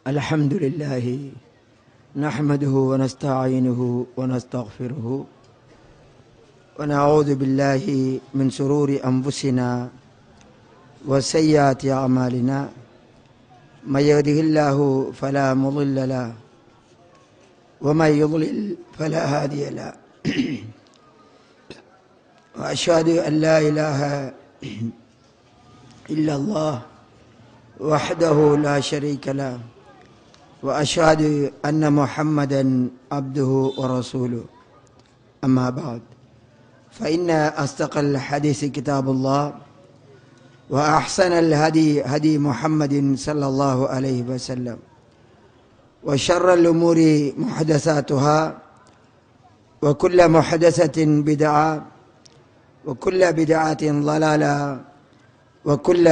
الحمد لله نحمده ونستعينه ونستغفره ونعوذ بالله من شرور أنفسنا وسيئات أعمالنا من يهده الله فلا مضل له ومن يضلل فلا هادي له وأشهد أن لا إله إلا الله وحده لا شريك له وأشهد أن محمدا عبده ورسوله أما بعد فإن أصدق الحديث كتاب الله وأحسن الهدي هدي محمد صلى الله عليه وسلم وشر الأمور محدثاتها وكل محدثة بدعة وكل بدعة ضلالة وكل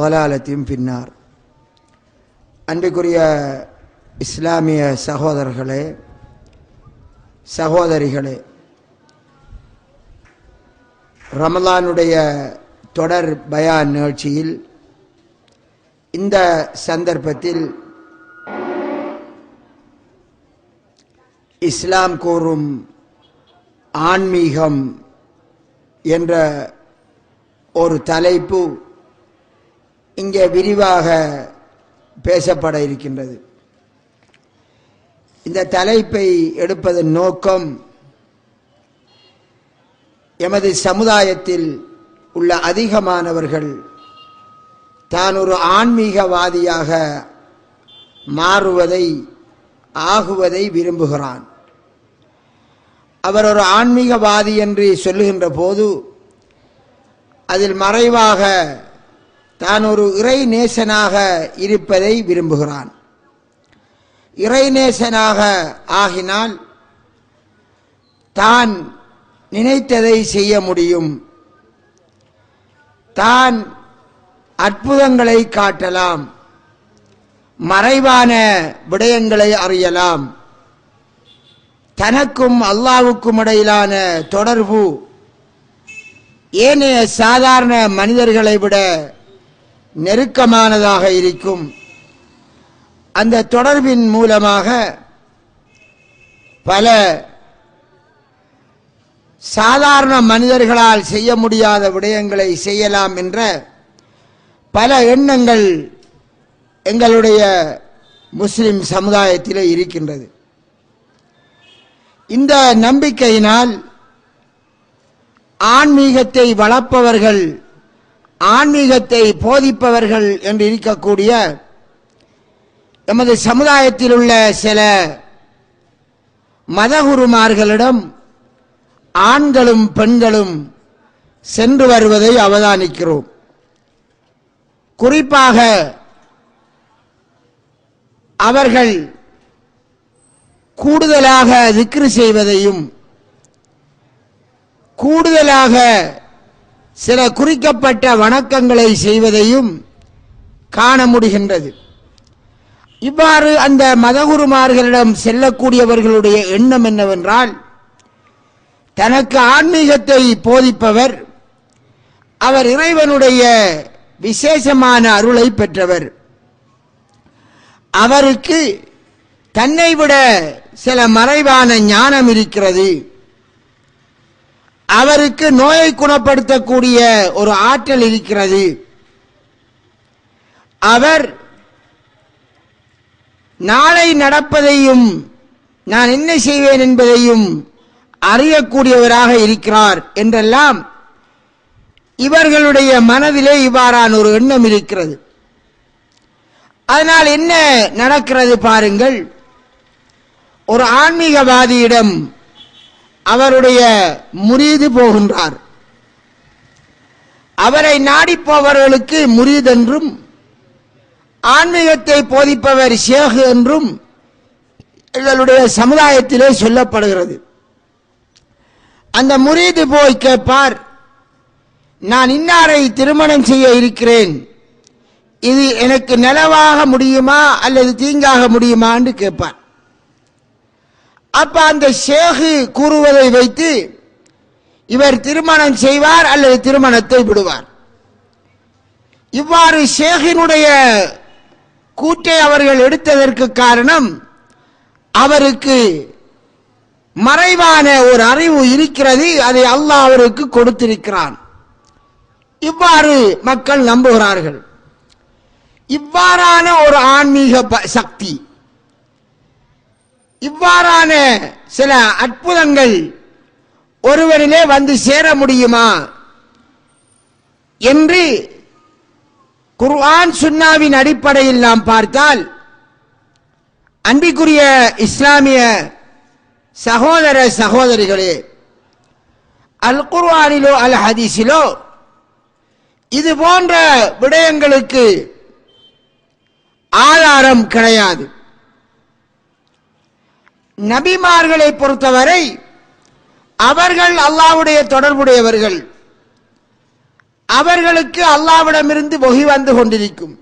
ضلالة في النار. அன்பிற்குரிய இஸ்லாமிய சகோதரர்களே சகோதரிகளே, ரமலானுடைய தொடர் பயான் நிகழ்ச்சியில் இந்த சந்தர்ப்பத்தில் இஸ்லாம் கூறும் ஆன்மீகம் என்ற ஒரு தலைப்பு இங்கே விரிவாக பேசப்பட இருக்கின்றது. இந்த தலைப்பை எடுப்பதன் நோக்கம் எமது சமுதாயத்தில் உள்ள அதிகமானவர்கள் தான் ஒரு ஆன்மீகவாதியாக ஆகுவதை விரும்புகிறான். அவர் ஒரு ஆன்மீகவாதி என்று சொல்லுகின்ற போது அதில் மறைவாக தான் ஒரு இறை நேசனாக இருப்பதை விரும்புகிறான். இறை நேசனாக ஆகினால் தான் நினைத்ததை செய்ய முடியும், தான் அற்புதங்களை காட்டலாம், மறைவான விடயங்களை அறியலாம், தனக்கும் அல்லாஹ்வுக்கும் இடையிலான தொடர்பு ஏனைய சாதாரண மனிதர்களை விட நெருக்கமானதாக இருக்கும். அந்த தொடர்பின் மூலமாக பல சாதாரண மனிதர்களால் செய்ய முடியாத விடயங்களை செய்யலாம் என்ற பல எண்ணங்கள் எங்களுடைய முஸ்லிம் சமுதாயத்திலே இருக்கின்றது. இந்த நம்பிக்கையினால் ஆன்மீகத்தை வளர்ப்பவர்கள், ஆன்மீகத்தை போதிப்பவர்கள் என்று இருக்கக்கூடிய எமது சமுதாயத்தில் உள்ள சில மதகுருமார்களிடம் ஆண்களும் பெண்களும் சென்று வருவதை அவதானிக்கிறோம். குறிப்பாக அவர்கள் கூடுதலாக திக்ர் செய்வதையும் கூடுதலாக சில குறிக்கப்பட்ட வணக்கங்களை செய்வதையும் காண முடிகின்றது. இவ்வாறு அந்த மதகுருமார்களிடம் செல்லக்கூடியவர்களுடைய எண்ணம் என்னவென்றால், தனக்கு ஆன்மீகத்தை போதிப்பவர், அவர் இறைவனுடைய விசேஷமான அருளை பெற்றவர், அவருக்கு தன்னை விட சில மறைவான ஞானம் இருக்கிறது, அவருக்கு நோயை குணப்படுத்தக்கூடிய ஒரு ஆற்றல் இருக்கிறது, அவர் நாளை நடப்பதையும் நான் என்ன செய்வேன் என்பதையும் அறியக்கூடியவராக இருக்கிறார் என்றெல்லாம் இவர்களுடைய மனதிலே இவ்வாறான ஒரு எண்ணம் இருக்கிறது. அதனால் என்ன நடக்கிறது பாருங்கள். ஒரு ஆன்மீகவாதியிடம் அவருடைய முரீது போகின்றார். அவரை நாடிப்பவர்களுக்கு முரீத் என்றும் ஆன்மீகத்தை போதிப்பவர் ஷேக் என்றும் எங்களுடைய சமுதாயத்திலே சொல்லப்படுகிறது. அந்த முரீது போய் கேட்பார், நான் இன்னாரை திருமணம் செய்ய இருக்கிறேன், இது எனக்கு நலவாக முடியுமா அல்லது தீங்காக முடியுமா என்று கேட்பார். அப்ப அந்த ஷேக் கூறுவதை வைத்து இவர் திருமணம் செய்வார் அல்லது திருமணத்தை விடுவார். இவ்வாறு ஷேகினுடைய கூற்றை அவர்கள் எடுத்ததற்கு காரணம் அவருக்கு மறைவான ஒரு அறிவு இருக்கிறது, அதை அல்லாஹ் அவருக்கு கொடுத்திருக்கிறான். இவ்வாறு மக்கள் நம்புகிறார்கள். இவ்வாறான ஒரு ஆன்மீக சக்தி, இவ்வாறான சில அற்புதங்கள் ஒருவரிலே வந்து சேர முடியுமா என்று குர்ஆன் சுன்னாவின் அடிப்படையில் நாம் பார்த்தால், அன்பிற்குரிய இஸ்லாமிய சகோதர சகோதரிகளே, அல் குர்ஆனிலோ அல் ஹதீஸிலோ இது போன்ற விடயங்களுக்கு ஆதாரம் கிடையாது. நபிமார்களை பொறுத்தவரை அவர்கள் அல்லாஹ்வுடைய தொடர்புடையவர்கள், அவர்களுக்கு அல்லாஹ்விடமிருந்து வஹி வந்து கொண்டிருக்கும்.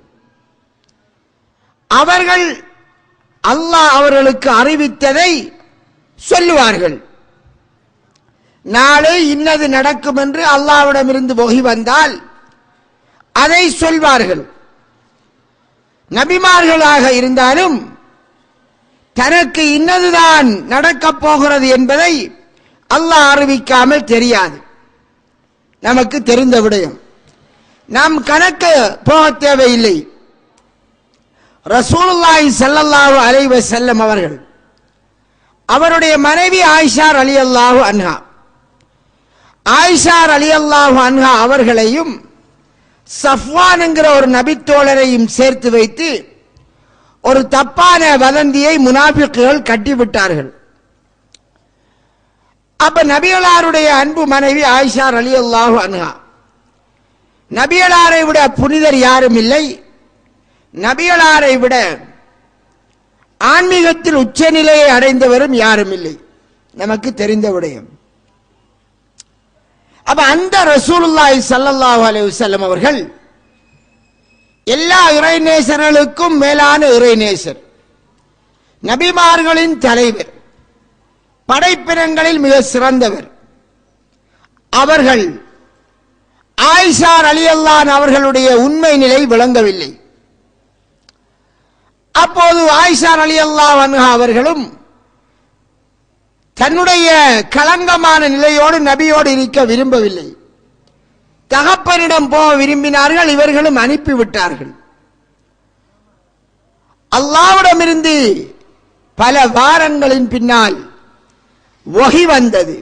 அவர்கள் அல்லாஹ் அவர்களுக்கு அறிவித்ததை சொல்லுவார்கள். நாளை இன்னது நடக்கும் என்று அல்லாஹ்விடமிருந்து வஹி வந்தால் அதை சொல்வார்கள். நபிமார்களாக இருந்தாலும் தனக்கு இன்னதுதான் நடக்கப் போகிறது என்பதை அல்லாஹ் அறிவிக்காமல் தெரியாது. நமக்கு தெரிந்த விடயம், நாம் கணக்கு போக தேவையில்லை. ரசூலுல்லாஹி ஸல்லல்லாஹு அலைஹி வஸல்லம் அவர்கள் அவருடைய மனைவி ஆயிஷா ரலியல்லாஹு அன்ஹா, ஆயிஷா ரலியல்லாஹு அன்ஹா அவர்களையும் சஃப்வான் என்கிற ஒரு நபித்தோழரையும் சேர்த்து வைத்து ஒரு தப்பான வதந்தியை முனாஃபிக்குகள் கட்டிவிட்டார்கள். அப்ப நபிகளாருடைய அன்பு மனைவி ஆயிஷா ரலியல்லாஹு அன்ஹா, நபிகளாரை விட புனிதர் யாரும் இல்லை, நபிகளாரை விட ஆன்மீகத்தில் உச்சநிலையை அடைந்தவரும் யாரும் இல்லை, நமக்கு தெரிந்த விடயம். அப்ப அந்த ரசூலுல்லாஹி ஸல்லல்லாஹு அலைஹி வஸல்லம் அவர்கள் எல்லா இறைநேசர்களுக்கும் மேலான இறைநேசர், நபிமார்களின் தலைவர், படைப்பினங்களில் மிக சிறந்தவர். அவர்கள் ஆயிஷா ரலியல்லாஹு அவர்களுடைய உண்மை நிலை விளங்கவில்லை. அப்போது ஆயிஷா ரலியல்லாஹு அன்ஹா அவர்களும் தன்னுடைய களங்கமான நிலையோடு நபியோடு இருக்க விரும்பவில்லை. தகப்பனிடம் போக விரும்பினார்கள், இவர்களும் அனுப்பிவிட்டார்கள். அல்லாஹ்விடமிருந்து பல வாரங்களின் பின்னால் வஹி வந்தது.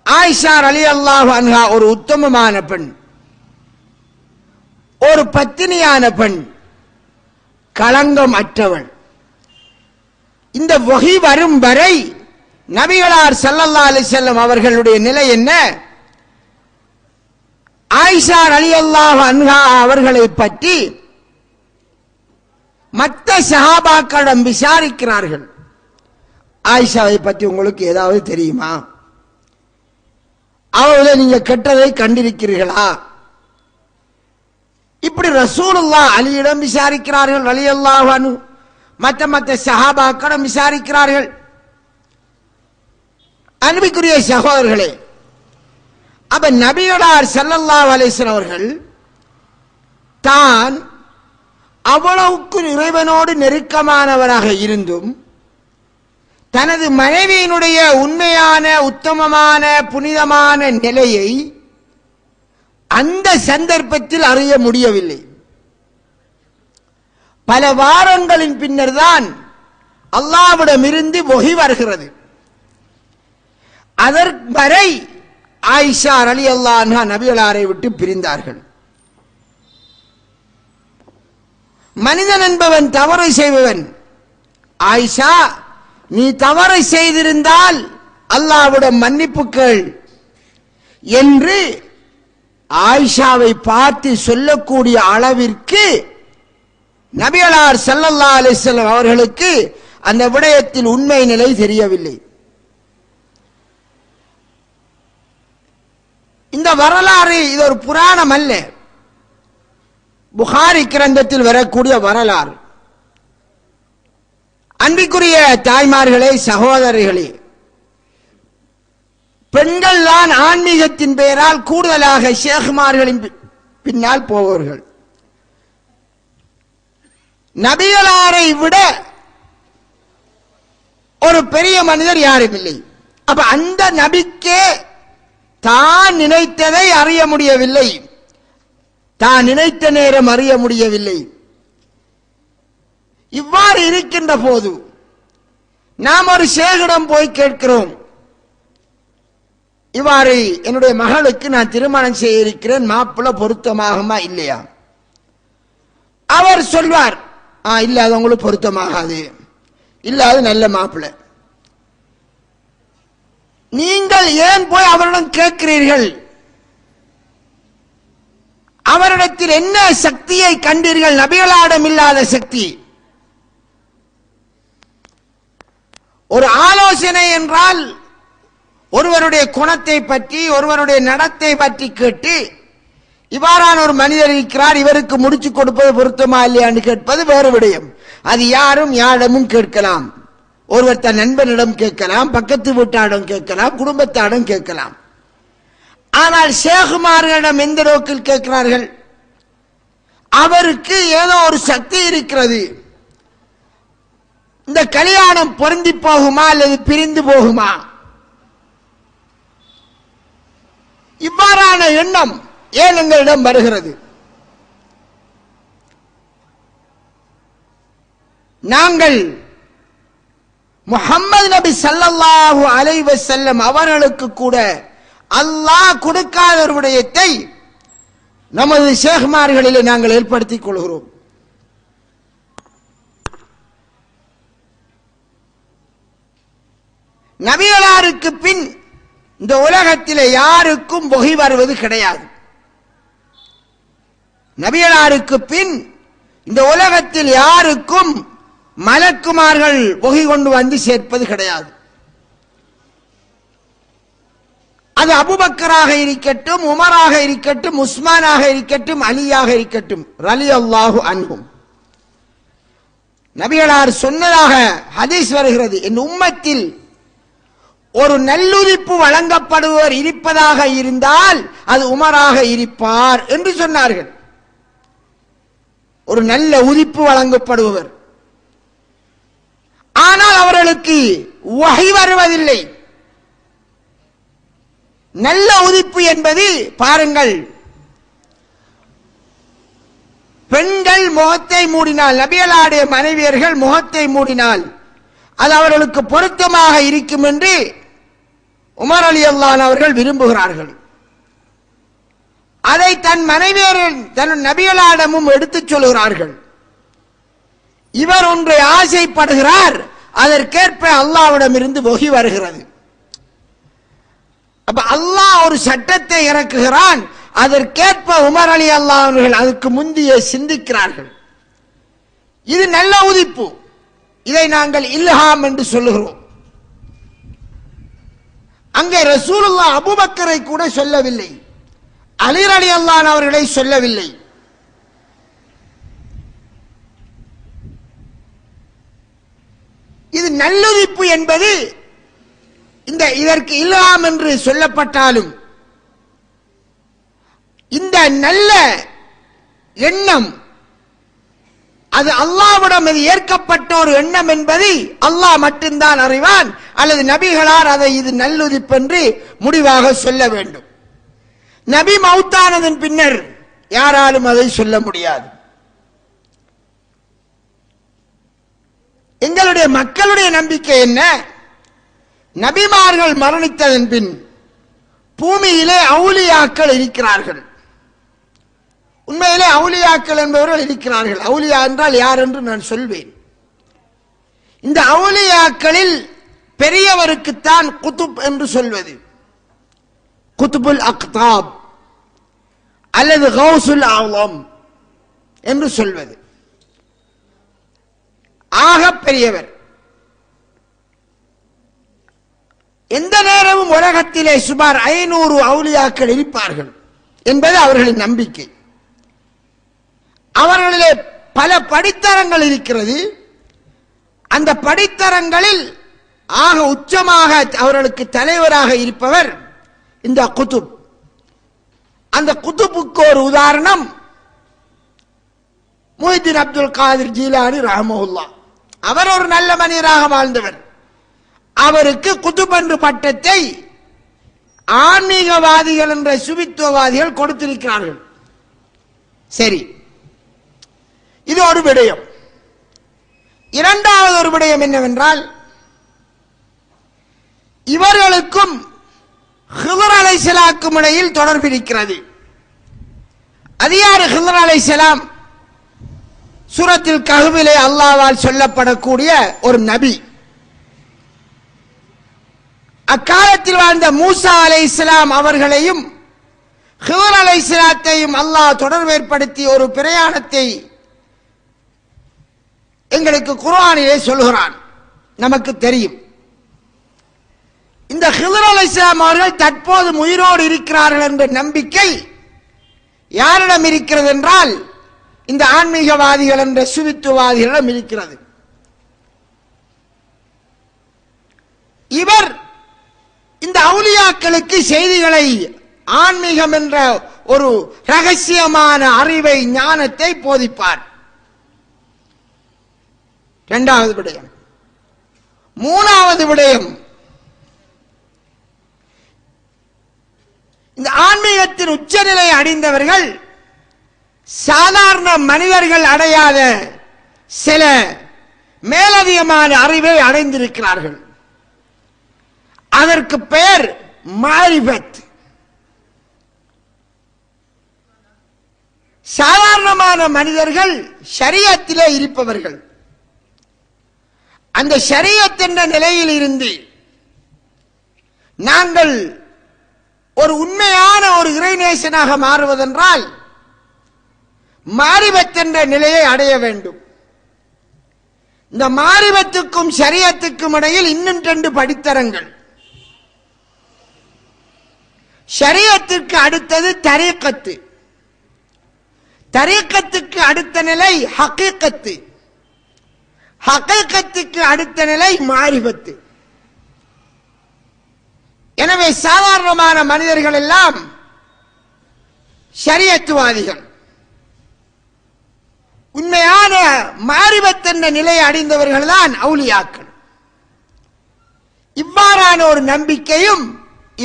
ஆயிஷா ரலியல்லாஹு அன்ஹா ஒரு உத்தமமான பெண், ஒரு பத்தினியான பெண், களங்கம் அற்றவள். இந்த வஹி வரும் வரை நபிகளார் ஸல்லல்லாஹு அலைஹி வஸல்லம் அவர்களுடைய நிலை என்ன? ஆயிஷா ரலியல்லாஹு அன்ஹா அவர்களை பற்றி மற்ற சஹாபாக்களிடம் விசாரிக்கிறார்கள். ஆயிஷாவை பற்றி உங்களுக்கு ஏதாவது தெரியுமா? அவளை நீங்க கெட்டதை கண்டிருக்கிறீர்களா? இப்படி ரசூலுல்லாஹ் அலியிடம் விசாரிக்கிறார்கள், ரலியல்லாஹு அன்ஹு மற்ற சஹாபாக்களிடம் விசாரிக்கிறார்கள். அன்பிற்குரிய சகோதரர்களே, அப்ப நபிகளார் ஸல்லல்லாஹு அலைஹி வஸல்லம் அவர்கள் தான் அவ்வளவுக்கு இறைவனோடு நெருக்கமானவராக இருந்தும் தனது மனைவியினுடைய உண்மையான உத்தமமான புனிதமான நிலையை அந்த சந்தர்ப்பத்தில் அறிய முடியவில்லை. பல வாரங்களின் பின்னர் தான் அல்லாஹ்விடமிருந்து வஹி வருகிறது. அதற்கு வரை ஆயிஷா ரலியல்லாஹு அன்ஹா நபிகளாரை விட்டு பிரிந்தார்கள். மனிதன் என்பவன் தவறு செய்பவன். ஆயிஷா, நீ தவறு செய்திருந்தால் அல்லாஹ்விடம் மன்னிப்புக்கள் என்று ஆயிஷாவை பார்த்து சொல்லக்கூடிய அளவிற்கு நபிகளார் ஸல்லல்லாஹு அலைஹி வஸல்லம் அவர்களுக்கு அந்த விடயத்தில் உண்மை நிலை தெரியவில்லை. இந்த வரலாறு இது ஒரு புராணம் அல்ல, புகாரி கிரந்தத்தில் வரக்கூடிய வரலாறு. அன்பிற்குரிய தாய்மார்களே, சகோதரிகளே, பெண்கள் தான் ஆன்மீகத்தின் பெயரால் கூடுதலாக ஷேக்மார்களின் பின்னால் போவார்கள். நபிகளாரை விட ஒரு பெரிய மனிதர் யாரும் இல்லை. அப்ப அந்த நபிக்கே தான் நினைத்ததை அறிய முடியவில்லை, தான் நினைத்த நேரம் அறிய முடியவில்லை. இவ்வாறு இருக்கின்ற போது நாம் ஒரு ஷேகிடம் போய் கேட்கிறோம், இவ்வாறு என்னுடைய மகளுக்கு நான் திருமணம் செய்ய இருக்கிறேன், மாப்பிள்ளை பொருத்தமாகுமா இல்லையா? அவர் சொல்வார், இல்ல அது உங்களுக்கு பொருத்தமாகாது, இல்ல அது நல்ல மாப்பிள்ளை. நீங்கள் ஏன் போய் அவரிடம் கேட்கிறீர்கள்? அவரிடத்தில் என்ன சக்தியை கண்டீர்கள்? நபிகளாடம் இல்லாத சக்தி. ஒரு ஆலோசனை என்றால் ஒருவருடைய குணத்தை பற்றி, ஒருவருடைய நடத்தை பற்றி கேட்டு, இவ்வாறான ஒரு மனிதர் இருக்கிறார், இவருக்கு முடிச்சு கொடுப்பது பொருத்தமா இல்லையான்னு கேட்பது வேறு விடயம். அது யாரும் யாரிடமும் கேட்கலாம். ஒருவர் தன் நண்பனிடம் கேட்கலாம், பக்கத்து வீட்டாரிடம் கேட்கலாம், குடும்பத்தாரிடம் கேட்கலாம். ஆனால் ஷேகுமார்களிடம் எந்த நோக்கில் கேட்கிறார்கள்? அவருக்கு ஏதோ ஒரு சக்தி இருக்கிறது, இந்த கல்யாணம் பொருந்தி போகுமா அல்லது பிரிந்து போகுமா, இவ்வாறான எண்ணம் ஏன் எங்களிடம் வருகிறது? நாங்கள் முஹம்மது நபி ஸல்லல்லாஹு அலைஹி வஸல்லம் அவர்களுக்கு கூட அல்லாஹ் கொடுக்காத ஒரு விடயத்தை நமது ஷேக்மார்களிலே நாங்கள் ஏற்படுத்திக் கொள்கிறோம். நபிகளாருக்கு பின் இந்த உலகத்திலே யாருக்கும் வஹி வருவது கிடையாது. நபிகளாருக்கு பின் இந்த உலகத்தில் யாருக்கும் மலக்குமார்கள் வஹி கொண்டு வந்து சேர்ப்பது கிடையாது. அது அபூபக்கராக இருக்கட்டும், உமராக இருக்கட்டும், உஸ்மானாக இருக்கட்டும், அலியாக இருக்கட்டும், ரலியல்லாஹு அன்ஹும். நபிகளார் சொன்னதாக ஹதீஸ் வருகிறது, என் உம்மத்தில் ஒரு நல்லுதிப்பு வழங்கப்படுவர் இருப்பதாக இருந்தால் அது உமராக இருப்பார் என்று சொன்னார்கள். ஒரு நல்ல உதிப்பு வழங்கப்படுபவர். ஆனால் அவர்களுக்கு வஹி வருவதில்லை. நல்ல உதிப்பு என்பது பாருங்கள், பெண்கள் முகத்தை மூடினால், நபிகளாருடைய மனைவியர்கள் முகத்தை மூடினால் அது அவர்களுக்கு பொருத்தமாக இருக்கும் என்று உமர் ரலியல்லாஹு அவர்கள் விரும்புகிறார்கள். அதை தன் மனைவியர் தன் நபிகளாரிடமும் எடுத்துச் சொல்கிறார்கள். இவர் ஒன்றை ஆசைப்படுகிறார், அதற்கேற்ப அல்லாஹ்விடம் இருந்து வஹி வருகிறது. அப்ப அல்லாஹ் ஒரு சட்டத்தை இறக்குகிறான், அதற்கேற்ப உமர் ரலியல்லாஹு அவர்கள் அதுக்கு முந்திய சிந்திக்கிறார்கள். இது நல்ல உதிப்பு. இதை நாங்கள் இல்ஹாம் என்று சொல்லுகிறோம். அங்கே ரசூலுல்லாஹ் அபூபக்கரை கூட சொல்லவில்லை, அலி ரலியல்லாஹு அவர்களை சொல்லவில்லை. இது நல்லுதிப்பு என்பது இதற்கு இல்ஹாம் என்று சொல்லப்பட்டாலும் இந்த நல்ல எண்ணம் அது அல்லாஹ்விடம் ஏற்கப்பட்ட ஒரு எண்ணம் என்பதை அல்லாஹ் மட்டும்தான் அறிவான், அல்லது நபிகளார் அதை இது நல்லுதிப்பு என்று முடிவாக சொல்ல வேண்டும். நபி மௌத்தானதன் பின்னர் யாராலும் அதை சொல்ல முடியாது. எங்களுடைய மக்களுடைய நம்பிக்கை என்ன? நபிமார்கள் மரணித்ததன் பின் பூமியிலே அவுலியாக்கள் இருக்கிறார்கள். உண்மையிலே அவுலியாக்கள் என்பவர்கள் இருக்கிறார்கள். அவுலியா என்றால் யார் என்று நான் சொல்வேன். இந்த அவுலியாக்களில் பெரியவருக்குத்தான் குதுப் என்று சொல்வது, குதுபுல் அக்தாப் அல்லது கௌசுல் ஆலம் என்று சொல்வது. ஆக பெரியவர். எந்த நேரமும் உலகத்திலே சுமார் 500 அவுலியாக்கள் இருப்பார்கள் என்பது அவர்களின் நம்பிக்கை. அவர்களிலே பல படித்தரங்கள் இருக்கிறது. அந்த படித்தரங்களில் ஆக உச்சமாக அவர்களுக்கு தலைவராக இருப்பவர் இந்த குதுப். அந்த குதுப்புக்கு ஒரு உதாரணம், முஹித்தீன் அப்துல் காதிர் ஜீலானி ரஹ்மஹுல்லாஹ். அவர் ஒரு நல்ல மனிதராக வாழ்ந்தவர். அவருக்கு குதுப் என்ற பட்டத்தை ஆன்மீகவாதிகள் என்ற சுபித்துவவாதிகள் கொடுத்திருக்கிறார்கள். சரி, இது ஒரு விடயம். இரண்டாவது ஒரு விடயம் என்னவென்றால், இவர்களுக்கும் ஹிதர் அலைஹிஸ்ஸலாமுக்கும் இடையில் தொடர்பு இருக்கிறது. அது யார் ஹிதர் அலைஹிஸ்ஸலாம்? சூரத்துல் கஹ்ஃபிலே அல்லாஹ்வால் சொல்லப்படக்கூடிய ஒரு நபி. அக்காலத்தில் வாழ்ந்த மூசா அலைஹிஸ்ஸலாம் அவர்களையும் ஹிதர் அலைஹிஸ்ஸலாத்தையும் அல்லாஹ் தொடர்பு ஏற்படுத்தி ஒரு பிரயாணத்தை எங்களுக்கு குர்ஆனிலே சொல்கிறான். நமக்கு தெரியும், இந்த ஹிதர் அலைஹிஸ்ஸலாம் அவர்கள் தற்போது உயிரோடு இருக்கிறார்கள் என்ற நம்பிக்கை யாரிடம் இருக்கிறது என்றால், இந்த ஆன்மீகவாதிகள் என்ற சுவித்துவாதிகளிடம் இருக்கிறது. இவர் இந்த அவுலியாக்களுக்கு செய்திகளை, ஆன்மீகம் என்ற ஒரு ரகசியமான அறிவை, ஞானத்தை போதிப்பார். இரண்டாவது விடயம். மூணாவது விடயம், இந்த ஆன்மீகத்தின் உச்சநிலை அடைந்தவர்கள் சாதாரண மனிதர்கள் அடையாத சில மேலதிகமான அறிவை அடைந்திருக்கிறார்கள். அதற்கு பெயர் மாரிஃபத். சாதாரணமான மனிதர்கள் ஷரியத்திலே இருப்பவர்கள். அந்த ஷரியத் என்ற நிலையில் இருந்து நாங்கள் ஒரு உண்மையான ஒரு இறைநேசனாக மாறுவதென்றால் மாரிஃபத் என்ற நிலையை அடைய வேண்டும். இந்த மாரிஃபத்துக்கும் ஷரியத்துக்கும் இடையில் இன்னும் 2 படித்தரங்கள். ஷரியத்திற்கு அடுத்தது தரீக்கத்து, தரீக்கத்துக்கு அடுத்த நிலை ஹகீகத்து, ஹகீகத்துக்கு அடுத்த நிலை மாரிஃபத்து. எனவே சாதாரணமான மனிதர்கள் எல்லாம் ஷரியத்துவாதிகள். உண்மையான மாரிஃபத் என்ற நிலையை அடைந்தவர்கள் தான் அவுலியாக்கள். இவ்வாறான ஒரு நம்பிக்கையும்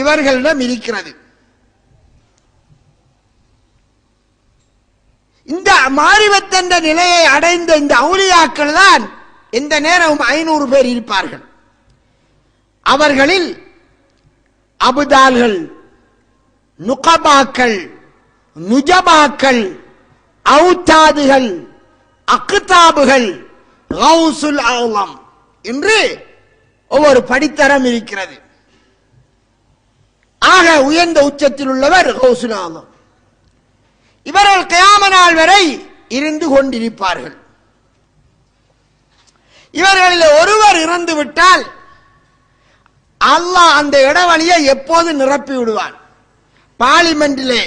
இவர்களிடம் இருக்கிறது. இந்த மாரிஃபத் என்ற நிலையை அடைந்த இந்த அவுலியாக்கள் தான் எந்த நேரமும் 500 பேர் இருப்பார்கள். அவர்களில் அபுதால்கள், நுகபாக்கள், நுஜபாக்கள், அவுத்தாதுகள், அக்தாபுகள், கௌசுல் ஆலம் என்று ஒவ்வொரு படித்தரம் இருக்கிறது. ஆக உயர்ந்த உச்சத்தில் உள்ளவர் கௌசுல் ஆலம். இவர்கள் கியாம நாள் வரை இருந்து கொண்டிருப்பார்கள். இவர்களில் ஒருவர் இறந்து விட்டால் அல்லாஹ் அந்த இடைவெளியை எப்போது நிரப்பி விடுவான். பார்லிமெண்டிலே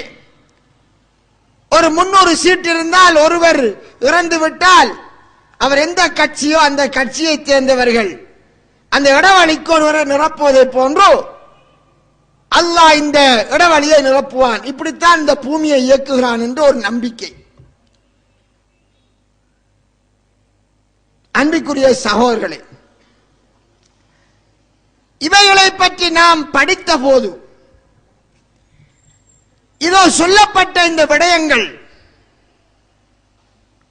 ஒரு 300 சீட் இருந்தால் ஒருவர் இறந்து விட்டால் அவர் எந்த கட்சியோ அந்த கட்சியை சேர்ந்தவர்கள் அந்த இடைவெளிக்கு ஒருவரை நிரப்புவதை போன்றோ அல்லாஹ் இந்த இடைவெளியை நிரப்புவான். இப்படித்தான் இந்த பூமியை இயக்குகிறான் என்று ஒரு நம்பிக்கை. அன்பிற்குரிய சகோதரர்களே, இவைகளை பற்றி நாம் படித்த போது இதோ சொல்லப்பட்ட இந்த விடயங்கள்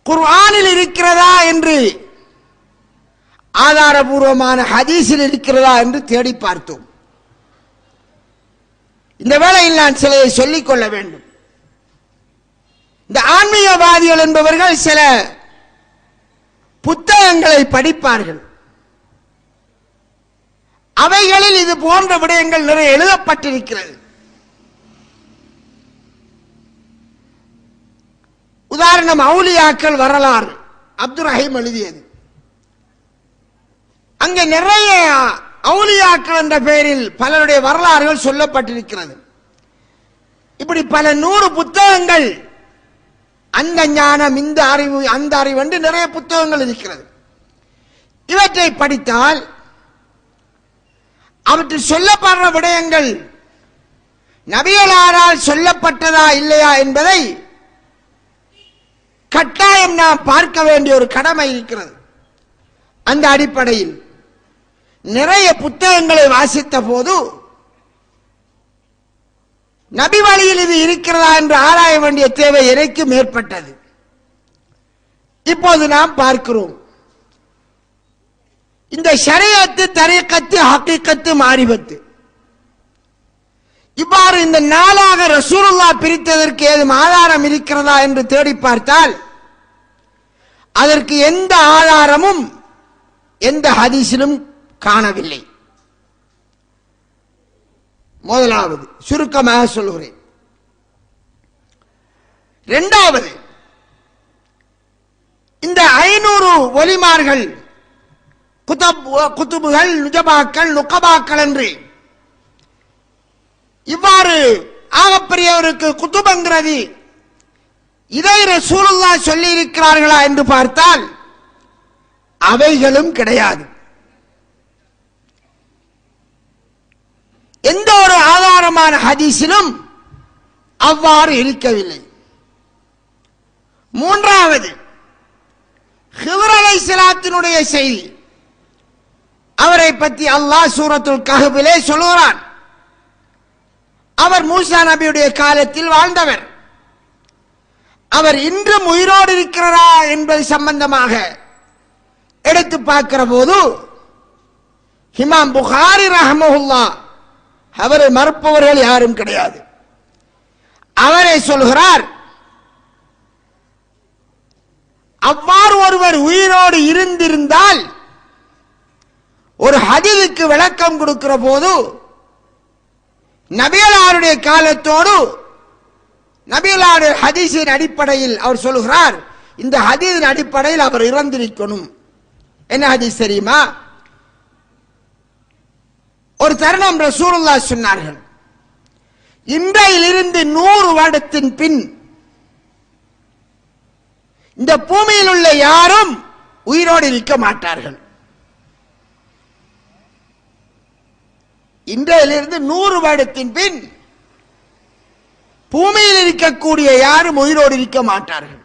குர்ஆனில் இருக்கிறதா என்று, ஆதாரபூர்வமான ஹதீஸில் இருக்கிறதா என்று தேடி பார்த்தோம். இந்த வேளையில் நான் சிலையை சொல்லிக் கொள்ள வேண்டும். இந்த ஆன்மீகவாதிகள் என்பவர்கள் சில புத்தகங்களை படிப்பார்கள். அவைகளில் இது போன்ற விடயங்கள் நிறைய எழுதப்பட்டிருக்கிறது. உதாரணம், அவுலியாக்கள் வரலாறு, அப்துல் ரஹீம் எழுதியது. அங்கே நிறைய அவுலியாக்கள் என்ற பெயரில் பலருடைய வரலாறுகள் சொல்லப்பட்டிருக்கிறது. இப்படி பல 100 புத்தகங்கள், அந்த ஞானம், இந்த அறிவு, அந்த அறிவு என்று நிறைய புத்தகங்கள் இருக்கிறது. இவற்றை படித்தால் அவற்றில் சொல்லப்படுற விடயங்கள் நபிகளாரால் சொல்லப்பட்டதா இல்லையா என்பதை கட்டாயம் நாம் பார்க்க வேண்டிய ஒரு கடமை இருக்கிறது. அந்த அடிப்படையில் நிறைய புத்தகங்களை வாசித்த போது நபி வழியில் இது இருக்கிறதா என்று ஆராய வேண்டிய தேவை எனக்கும் ஏற்பட்டது. இப்போது நாம் பார்க்கிறோம், இந்த ஷரியத்து, தரீகத்து, ஹகீகத்து, மாரிபத்து, இவ்வாறு இந்த நாளாக ரசூலுல்லாஹ் பிரித்ததற்கு ஏதும் ஆதாரம் இருக்கிறதா என்று தேடி பார்த்தால் அதற்கு எந்த ஆதாரமும் எந்த ஹதீஸிலும் காணவில்லை. முதலாவது சுருக்கமாக சொல்கிறேன். இரண்டாவது, இந்த 500 ஒலிமார்கள், குத்துபுகள், நுஜபாக்கள், நுகபாக்கள் என்று இவ்வாறு ஆகப்பெரியவருக்கு குத்துபங்கிறது இதை ரசூலுல்லாஹ் சொல்லி இருக்கிறார்களா என்று பார்த்தால் அவைகளும் கிடையாது. எந்த ஒரு ஆதாரமான ஹதீஸிலும் அவ்வாறு இருக்கவில்லை. மூன்றாவது, ஹிதர் அலைஹிஸ்ஸலாத்தினுடைய செய்தி, அவரை பற்றி அல்லாஹ் சூரத்துல் கஹ்ஃபிலே சொல்கிறான். அவர் மூசா நபியுடைய காலத்தில் வாழ்ந்தவர். அவர் இன்றும் உயிரோடு இருக்கிறாரா என்பது சம்பந்தமாக எடுத்து பார்க்கிற போது இமாம் புகாரி ரஹ்மஹுல்லாஹ் அவரை மறுப்பவர்கள் யாரும் கிடையாது. அவரே சொல்கிறார், அவ்வாறு ஒருவர் உயிரோடு இருந்திருந்தால் ஒரு ஹதீஸுக்கு விளக்கம் கொடுக்கிற போது நபியலாருடைய காலத்தோடு நபியலாருடைய ஹதீஸின் அடிப்படையில் அவர் சொல்கிறார், இந்த ஹதீஸின் அடிப்படையில் அவர் இறந்திருக்கணும். என்ன ஹதீஸ் தெரியுமா? ஒரு தருணம் ரசூலுல்லாஹ் சொன்னார்கள், இன்றையிலிருந்து 100 வருடத்தின் பின் இந்த பூமியில் உள்ள யாரும் உயிரோடு இருக்க மாட்டார்கள். இன்றையிலிருந்து 100 வருடத்தின் பின் பூமியில் இருக்கக்கூடிய யாரும் உயிரோடு இருக்க மாட்டார்கள்.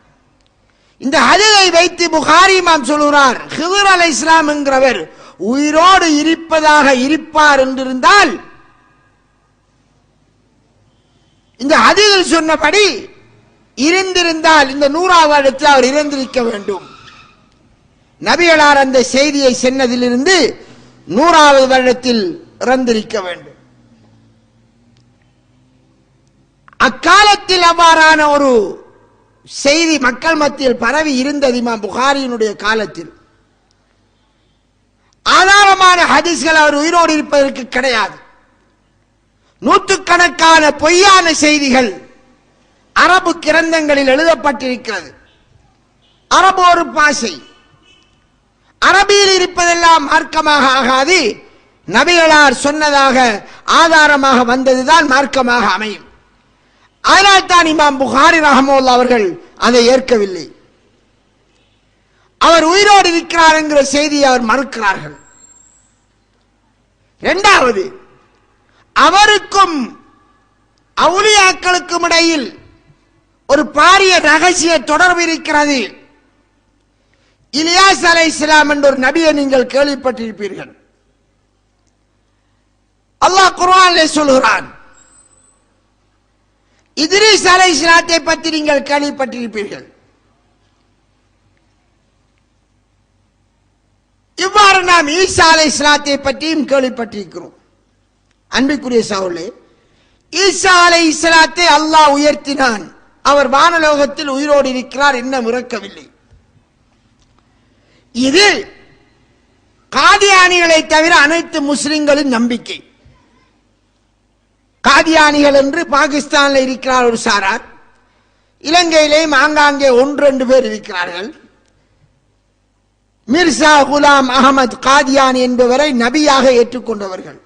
இந்த ஹதீஸை வைத்து புகாரி இமாம் சொல்கிறார், ஹிதர் அலைஹிஸ்ஸலாம் என்கிறவர் உயிரோடு இருப்பதாக இருப்பார் என்றிருந்தால் இந்த ஹதீஸில் சொன்னபடி இருந்திருந்தால் இந்த 100ஆவது வருடத்தில் அவர் இறந்திருக்க வேண்டும். நபிகளார் அந்த செய்தியை சொன்னதிலிருந்து 100ஆவது வருடத்தில் இறந்திருக்க வேண்டும். அக்காலத்தில் அவ்வாறான ஒரு செய்தி மக்கள் மத்தியில் பரவி இருந்தது. இமாம் புகாரியினுடைய காலத்தில் ஆதாரமான ஹதீஸ்கள் அவர் உயிரோடு இருப்பதற்கு கிடையாது. நூற்றுக்கணக்கான பொய்யான செய்திகள் அரபு கிரந்தங்களில் எழுதப்பட்டிருக்கிறது. அரபு ஒரு பாஷை, அரபியில் இருப்பதெல்லாம் மார்க்கமாக ஆகாது. நபிகளார் சொன்னதாக ஆதாரமாக வந்ததுதான் மார்க்கமாக அமையும். அதனால் தான் இமாம் புகாரி ரஹ்மத்துல்லாஹி அவர்கள் அதை ஏற்கவில்லை. அவர் உயிரோடு இருக்கிறார் என்கிற செய்தியை அவர் மறுக்கிறார்கள். இரண்டாவது, அவருக்கும் அவுலியாக்களுக்கும் இடையில் ஒரு பாரிய ரகசிய தொடர்பு இருக்கிறது. இலியாஸ் அலைஹிஸ்ஸலாம் என்ற ஒரு நபியை நீங்கள் கேள்விப்பட்டிருப்பீர்கள். அல்லாஹ் குர்ஆனிலே சொல்கிறான். இத்ரீஸ் அலைஹிஸ்ஸலாத்தை பற்றி நீங்கள் கேள்விப்பட்டிருப்பீர்கள். இவ்வாறு நாம் ஈசா அலைஹிஸ்ஸலாத்தை பற்றியும் கேள்விப்பட்டிருக்கிறோம். அன்பிற்குரிய சகோதரர்களே, ஈசா அலைஹிஸ்ஸலாத்தை அல்லாஹ் உயர்த்தினான். அவர் வானலோகத்தில் உயிரோடு இருக்கிறார், இன்னும் இறக்கவில்லை. இது காதியானிகளை தவிர அனைத்து முஸ்லிம்களின் நம்பிக்கை. காதியானிகள் என்று பாகிஸ்தானில் இருக்கிறார் ஒரு சாரார், இலங்கையிலேயும் ஆங்காங்கே 1-2 பேர் இருக்கிறார்கள். மிர்சா குலாம் அகமது காதியானி என்பவரை நபியாக ஏற்றுக்கொண்டவர்கள்.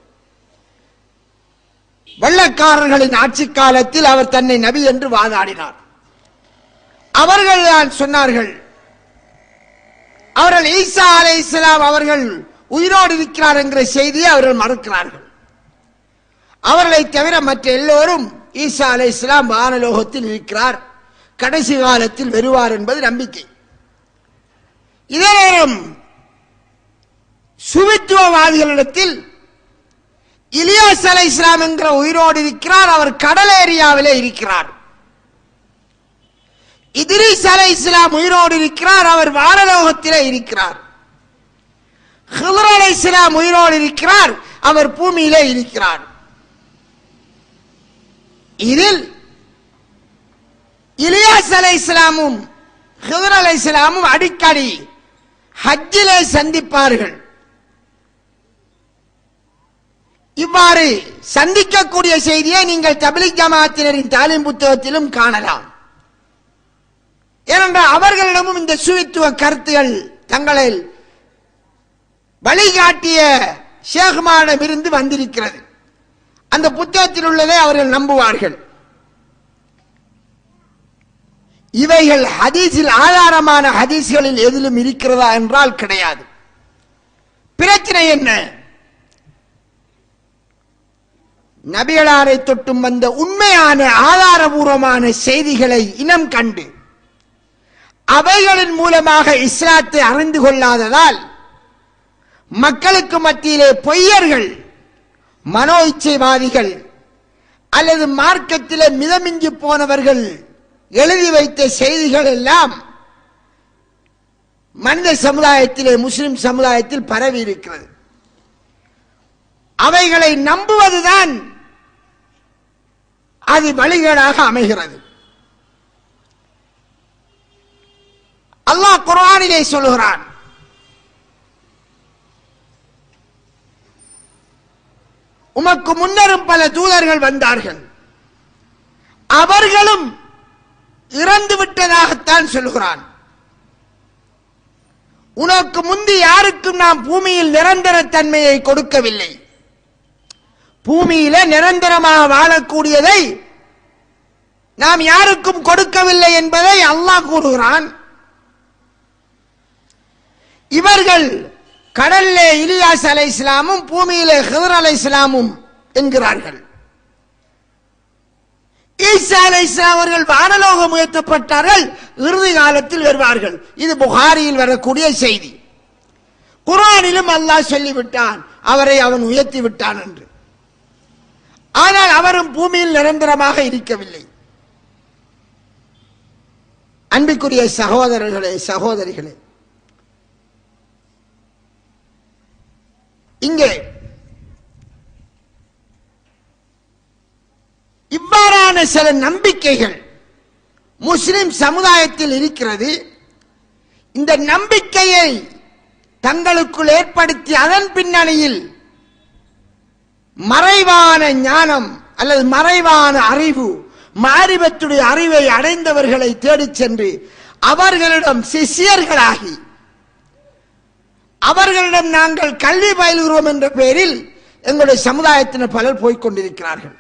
வெள்ளக்காரர்களின் ஆட்சி காலத்தில் அவர் தன்னை நபி என்று வாதாடினார். அவர்கள் தான் சொன்னார்கள், அவர்கள் ஈசா அலைஹிஸ்ஸலாம் அவர்கள் உயிரோடு இருக்கிறார் என்கிற செய்தியை அவர்கள் மறுக்கிறார்கள். அவர்களை தவிர மற்ற எல்லோரும் ஈசா அலைஹிஸ்ஸலாம் வானலோகத்தில் இருக்கிறார், கடைசி காலத்தில் வருவார் என்பது நம்பிக்கை. இதே நேரம் சுவித்துவவாதிகளிடத்தில் இலியாஸ் அலைஹிஸ்ஸலாம் என்கிற உயிரோடு இருக்கிறார், அவர் கடல் ஏரியாவிலே இருக்கிறார். இத்ரீஸ் அலைஹிஸ்ஸலாம் உயிரோடு இருக்கிறார், அவர் வானலோகத்திலே இருக்கிறார். ஹித்ர் அலைஹிஸ்ஸலாம் உயிரோடு இருக்கிறார், அவர் பூமியிலே இருக்கிறார். இதில் இலியாஸ் அலைஹிஸ்ஸலாமும் ஹித்ர் அலைஹிஸ்ஸலாமும் அடிக்கடி ஹஜ்ஜிலே சந்திப்பார்கள். இவ்வாறு சந்திக்கக்கூடிய செய்தியை நீங்கள் தப்லீக் ஜமாஅத்தினரின் தாலீம் புத்தகத்திலும் காணலாம். ஏனென்றால் அவர்களிடமும் இந்த சுவித்துவ கருத்துகள் தங்களை வழிகாட்டிய ஷேகுமானிடமிருந்து வந்திருக்கிறது. அந்த புத்தகத்தில் உள்ளதை அவர்கள் நம்புவார்கள். இவைகள் ஹதீஸில் ஆதாரமான ஹதீஸ்களில் எதிலும் இருக்கிறதா என்றால் கிடையாது. பிரச்சனை என்ன? நபிகளாரை தொட்டும் வந்த உண்மையான ஆதாரபூர்வமான செய்திகளை இனம் கண்டு அவைகளின் மூலமாக இஸ்லாத்தை அறிந்து கொள்ளாததால் மக்களுக்கு மத்தியிலே பொய்யர்கள், மனோ இச்சைவாதிகள் அல்லது மார்க்கத்திலே மிதமிஞ்சி போனவர்கள் எழுதி வைத்த செய்திகள் எல்லாம் மனித சமுதாயத்திலே, முஸ்லிம் சமுதாயத்தில் பரவி இருக்கிறது. அவைகளை நம்புவதுதான் அது வழிகேடாக அமைகிறது. அல்லாஹ் குர்ஆனிலே சொல்கிறான், உமக்கு முன்னரும் பல தூதர்கள் வந்தார்கள், அவர்களும் இறந்து விட்டதாகத்தான் சொல்கிறான். உனக்கு முந்தி யாருக்கும் நாம் பூமியில் நிரந்தர தன்மையை கொடுக்கவில்லை. பூமியில நிரந்தரமாக வாழக்கூடியதை நாம் யாருக்கும் கொடுக்கவில்லை என்பதை அல்லாஹ் கூறுகிறான். இவர்கள் கடல்லே இலியாஸ் அலைஹிஸ்ஸலாமும் பூமியிலே ஹித்ர் அலைஹிஸ்ஸலாமும் என்கிறார்கள். ஈசா அலைஹிஸ்ஸலாம் அவர்கள் வானலோகம் உயர்த்தப்பட்டார்கள், இறுதி காலத்தில் வருவார்கள். இது புகாரியில் வரக்கூடிய செய்தி. குர்ஆனிலும் அல்லாஹ் சொல்லிவிட்டான், அவரை அவன் உயர்த்தி விட்டான் என்று. ஆனால் அவரும் பூமியில் நிரந்தரமாக இருக்கவில்லை. அன்பிற்குரிய சகோதரர்களே, சகோதரிகளே, இங்கே இவ்வாறான சில நம்பிக்கைகள் முஸ்லிம் சமுதாயத்தில் இருக்கிறது. இந்த நம்பிக்கையை தங்களுக்குள் ஏற்படுத்தி அதன் பின்னணியில் மறைவான ஞானம் அல்லது மறைவான அறிவு, மாரிபத்துடைய அறிவை அடைந்தவர்களை தேடிச் சென்று அவர்களிடம் சிஷ்யர்களாகி அவர்களிடம் நாங்கள் கல்வி பயிலுகிறோம் என்ற பெயரில் எங்களுடைய சமுதாயத்தினர் பலர் போய்கொண்டிருக்கிறார்கள்.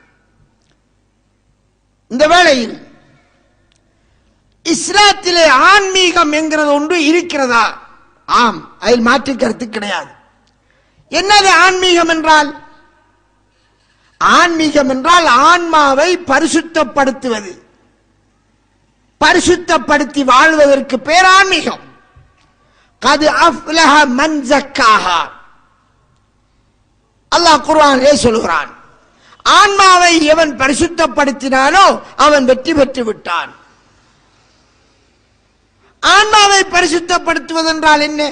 இந்த வேளையில் இஸ்லாத்திலே ஆன்மீகம் என்கிறது ஒன்று இருக்கிறதா? ஆம், அதில் மாற்று கருத்து கிடையாது. என்னது ஆன்மீகம் என்றால்? ஆன்மீகம் என்றால் ஆன்மாவை பரிசுத்தப்படுத்துவது, பரிசுத்தப்படுத்தி வாழ்வதற்கு பேர் ஆன்மீகம். கது அஃப்லஹ மன் ஸக்காஹா, அல்லாஹ் குர்ஆனிலே சொல்கிறான், ஆன்மாவை எவன் பரிசுத்தப்படுத்தினானோ அவன் வெற்றி பெற்று விட்டான். ஆன்மாவை பரிசுத்தப்படுத்துவதென்றால் என்ன?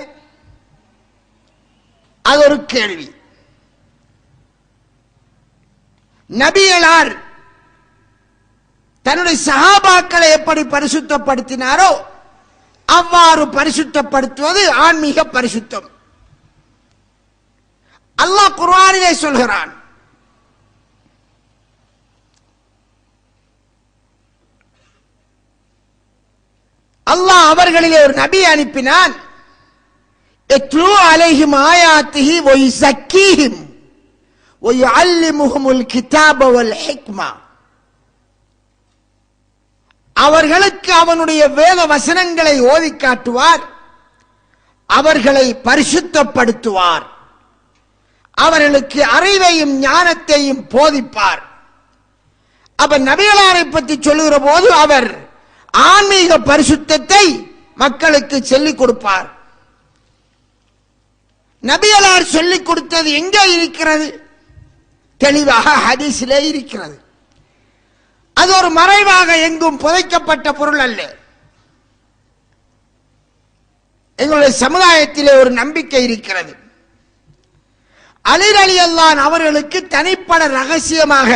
அது ஒரு கேள்வி. நபிகளார் தன்னுடைய சஹாபாக்களை எப்படி பரிசுத்தப்படுத்தினாரோ அவ்வாறு பரிசுத்தப்படுத்துவது ஆன்மீக பரிசுத்தம். அல்லாஹ் குர்ஆனிலே சொல்கிறான், அல்லாஹ் அவர்களிலே ஒரு நபி அனுப்பினான். இத்லூ அலைஹிம் ஆயாத்திஹி வ யுஸக்கீஹிம் வ யுஅல்லிமுஹுமுல் கிதாப வல் ஹிக்மா. அவர்களுக்கு அவனுடைய வேத வசனங்களை ஓதி காட்டுவார், அவர்களை பரிசுத்தப்படுத்துவார், அவர்களுக்கு அறிவையும் ஞானத்தையும் போதிப்பார். அப்ப நபிகளாரை பற்றி சொல்லுகிற போது அவர் ஆன்மீக பரிசுத்தத்தை மக்களுக்கு சொல்லிக் கொடுப்பார். நபிகளார் சொல்லிக் கொடுத்தது எங்கே இருக்கிறது? தெளிவாக ஹதீஸிலே இருக்கிறது. அது ஒரு மறைவாக எங்கும் புதைக்கப்பட்ட பொருள் அல்ல. எங்களுடைய சமுதாயத்திலே ஒரு நம்பிக்கை இருக்கிறது. அலி ரலியல்லாஹு அவர்களுக்கு தனிப்பட ரகசியமாக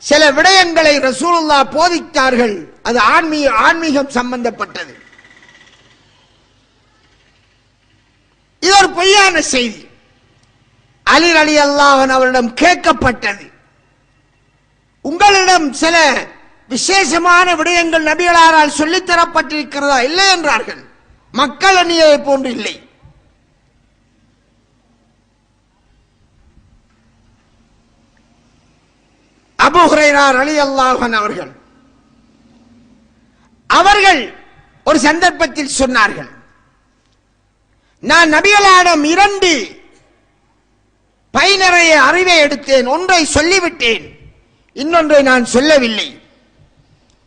சில விடயங்களை ரசூலுல்லாஹ் போதித்தார்கள். அது ஆன்மீகம் சம்பந்தப்பட்டது. இது ஒரு பொய்யான செய்தி. அலி ரலியல்லாஹு அவரிடம் கேட்கப்பட்டது, உங்களிடம் சில விசேஷமான விடயங்கள் நபிகளாரால் சொல்லித்தரப்பட்டிருக்கிறதா? இல்லை என்றார்கள். மக்கள் அணியை போன்று இல்லை. அபூ ஹுரைரா ரலியல்லாஹு அன்ஹு அவர்கள் ஒரு சந்தர்ப்பத்தில் சொன்னார்கள், நான் நபிகளாரிடம் 2 பை நிறைய அறிவை எடுத்தேன், ஒன்றை சொல்லிவிட்டேன், இன்னொன்றை நான் சொல்லவில்லை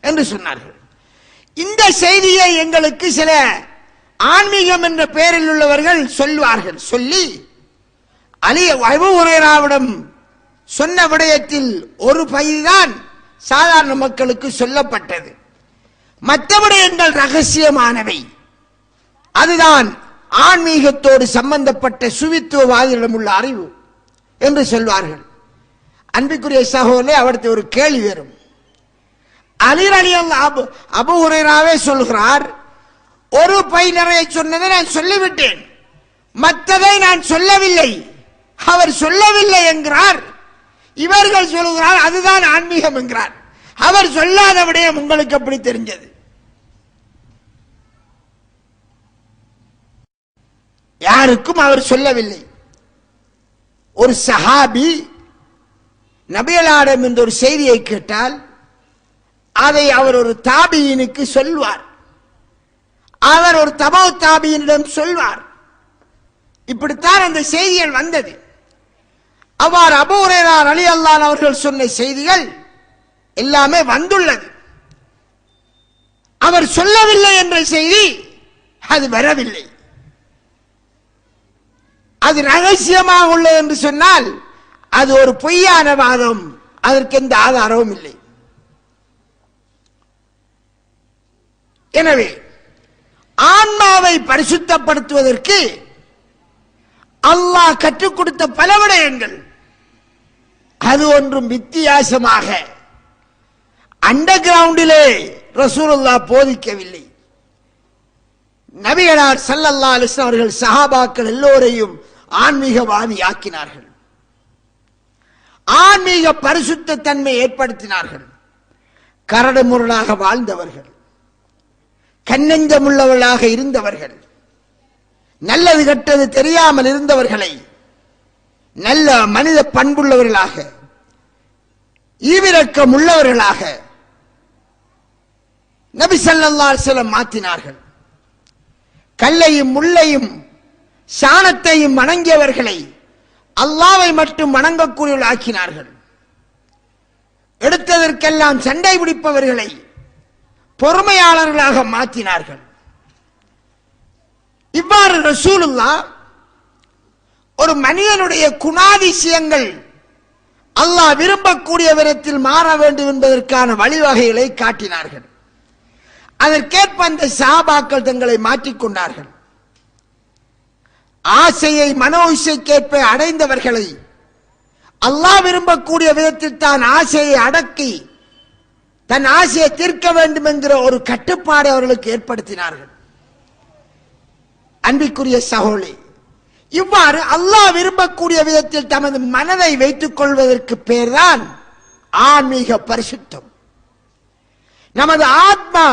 என்று சொன்னார்கள். இந்த செய்தியை எங்களுக்கு சில ஆன்மீகம் என்ற பெயரில் உள்ளவர்கள் சொல்வார்கள். சொல்லி அபூ ஹுரைராவிடம் சொன்ன விடயத்தில் ஒரு பைதான் சாதாரண மக்களுக்கு சொல்லப்பட்டது, மற்ற விடயங்கள் ரகசியமானவை, அதுதான் ஆன்மீகத்தோடு சம்பந்தப்பட்ட சுவித்துவவாதிகளிடம் உள்ள அறிவு என்று சொல்வார்கள். அன்பிற்குரிய சகோதரே, அவருக்கு ஒரு கேள்வி வரும். அலி ரலியல்லாஹு அபூ ஹுரைராவே சொல்கிறார், ஒரு பை நிறைய சொன்னதை நான் சொல்லிவிட்டேன், மற்றதை நான் சொல்லவில்லை. அவர் சொல்லவில்லை என்கிறார், இவர்கள் சொல்கிறார் அதுதான் ஆன்மீகம் என்கிறார். அவர் சொல்லாத விடயம் உங்களுக்கு எப்படி தெரிஞ்சது? யாருக்கும் அவர் சொல்லவில்லை. ஒரு சஹாபி நபிகளாரிடம் என்ற ஒரு செய்தியை கேட்டால் அதை அவர் ஒரு தாபியினுக்கு சொல்வார், அவர் ஒரு தபவு தாபியினிடம் சொல்வார். இப்படித்தான் அந்த செய்திகள் வந்தது. அவ்வாறு அபூ ஹுரைரா ரலியல்லாஹு அன்ஹு அவர்கள் சொன்ன செய்திகள் எல்லாமே வந்துள்ளது. அவர் சொல்லவில்லை என்ற செய்தி அது வரவில்லை. அது ரகசியமாக உள்ளது என்று சொன்னால் அது ஒரு பொய்யான வாதம், அதற்கு எந்த ஆதாரமும் இல்லை. எனவே ஆன்மாவை பரிசுத்தப்படுத்துவதற்கு அல்லாஹ் கற்றுக் கொடுத்த பல விடயங்கள், அது ஒன்றும் வித்தியாசமாக அண்டர் கிரவுண்டிலே ரசூலுல்லாஹ் போதிக்கவில்லை. நபிகளார் ஸல்லல்லாஹு அலைஹி வஸல்லம் அவர்கள் சஹாபாக்கள் எல்லோரையும் ஆன்மீகவாதி ஆக்கினார்கள், ஆன்மீக பரிசுத்த தன்மை ஏற்படுத்தினார்கள். கரடு முரடாக வாழ்ந்தவர்கள், கண்ணெஞ்சமுள்ளவர்களாக இருந்தவர்கள், நல்லது கெட்டது தெரியாமல் இருந்தவர்களை நல்ல மனித பண்புள்ளவர்களாக, ஈவிரக்கம் உள்ளவர்களாக நபி ஸல்லல்லாஹு அலைஹி வஸல்லம் மாற்றினார்கள். கல்லையும் முள்ளையும் சாணத்தையும் வணங்கியவர்களை அல்லாஹ்வை மட்டும் வணங்கக்கூடியவர்கள் ஆக்கினார்கள். எடுத்ததற்கெல்லாம் சண்டை பிடிப்பவர்களை பொறுமையாளர்களாக மாற்றினார்கள். இவ்வாறு ரசூலுல்லாஹ் ஒரு மனிதனுடைய குணாதிசயங்கள் அல்லாஹ் விரும்பக்கூடிய விதத்தில் மாற வேண்டும் என்பதற்கான வழிவகைகளை காட்டினார்கள். அதற்கேற்ப அந்த சஹாபாக்கள் தங்களை மாற்றிக்கொண்டார்கள். ஆசையை மனோ இச்சைக்கேற்ப அடைந்தவர்களை அல்லாஹ் விரும்பக்கூடிய விதத்தில் தான் ஆசையை அடக்கி தன் ஆசையை தீர்க்க வேண்டும் என்கிற ஒரு கட்டுப்பாடு அவர்களுக்கு ஏற்படுத்தினார்கள். அன்பிற்குரிய சகோதரி, இவ்வாறு அல்லாஹ் விரும்பக்கூடிய விதத்தில் தமது மனதை வைத்துக் கொள்வதற்கு பேர்தான் ஆன்மீக பரிசுத்தம். நமது ஆத்மா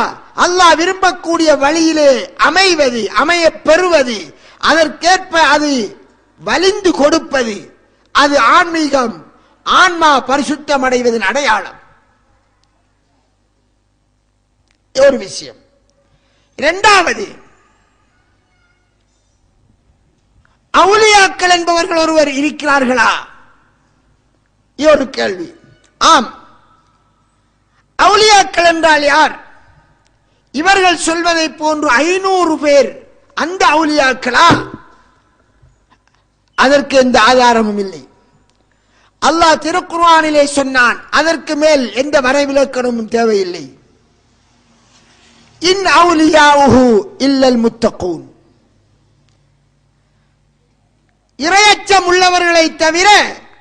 அல்லாஹ் விரும்பக்கூடிய வழியிலே அமைவது, அமைய பெறுவது, அதற்கேற்ப அது வலிந்து கொடுப்பது, அது ஆன்மீகம், ஆன்மா பரிசுத்தம் அடைவதன் அடையாளம். ஒரு விஷயம். இரண்டாவது, அவுலியாக்கள் என்பவர்கள் ஒருவர் இருக்கிறார்களா? ஒரு கேள்வி. ஆம். அவுலியாக்கள் என்றால் யார்? இவர்கள் சொல்வதை போன்று 500 பேர் அந்த அவுலியாக்களா? அதற்கு எந்த ஆதாரமும் இல்லை. அல்லாஹ் திருக்குர்ஆனிலே சொன்னான், அதற்கு மேல் எந்த வரைவிலக்கணமும் தேவையில்லை. இன் அவுலியாஹு இல்லல் முத்தகூன், இரையச்சம் உள்ளவர்களை தவிர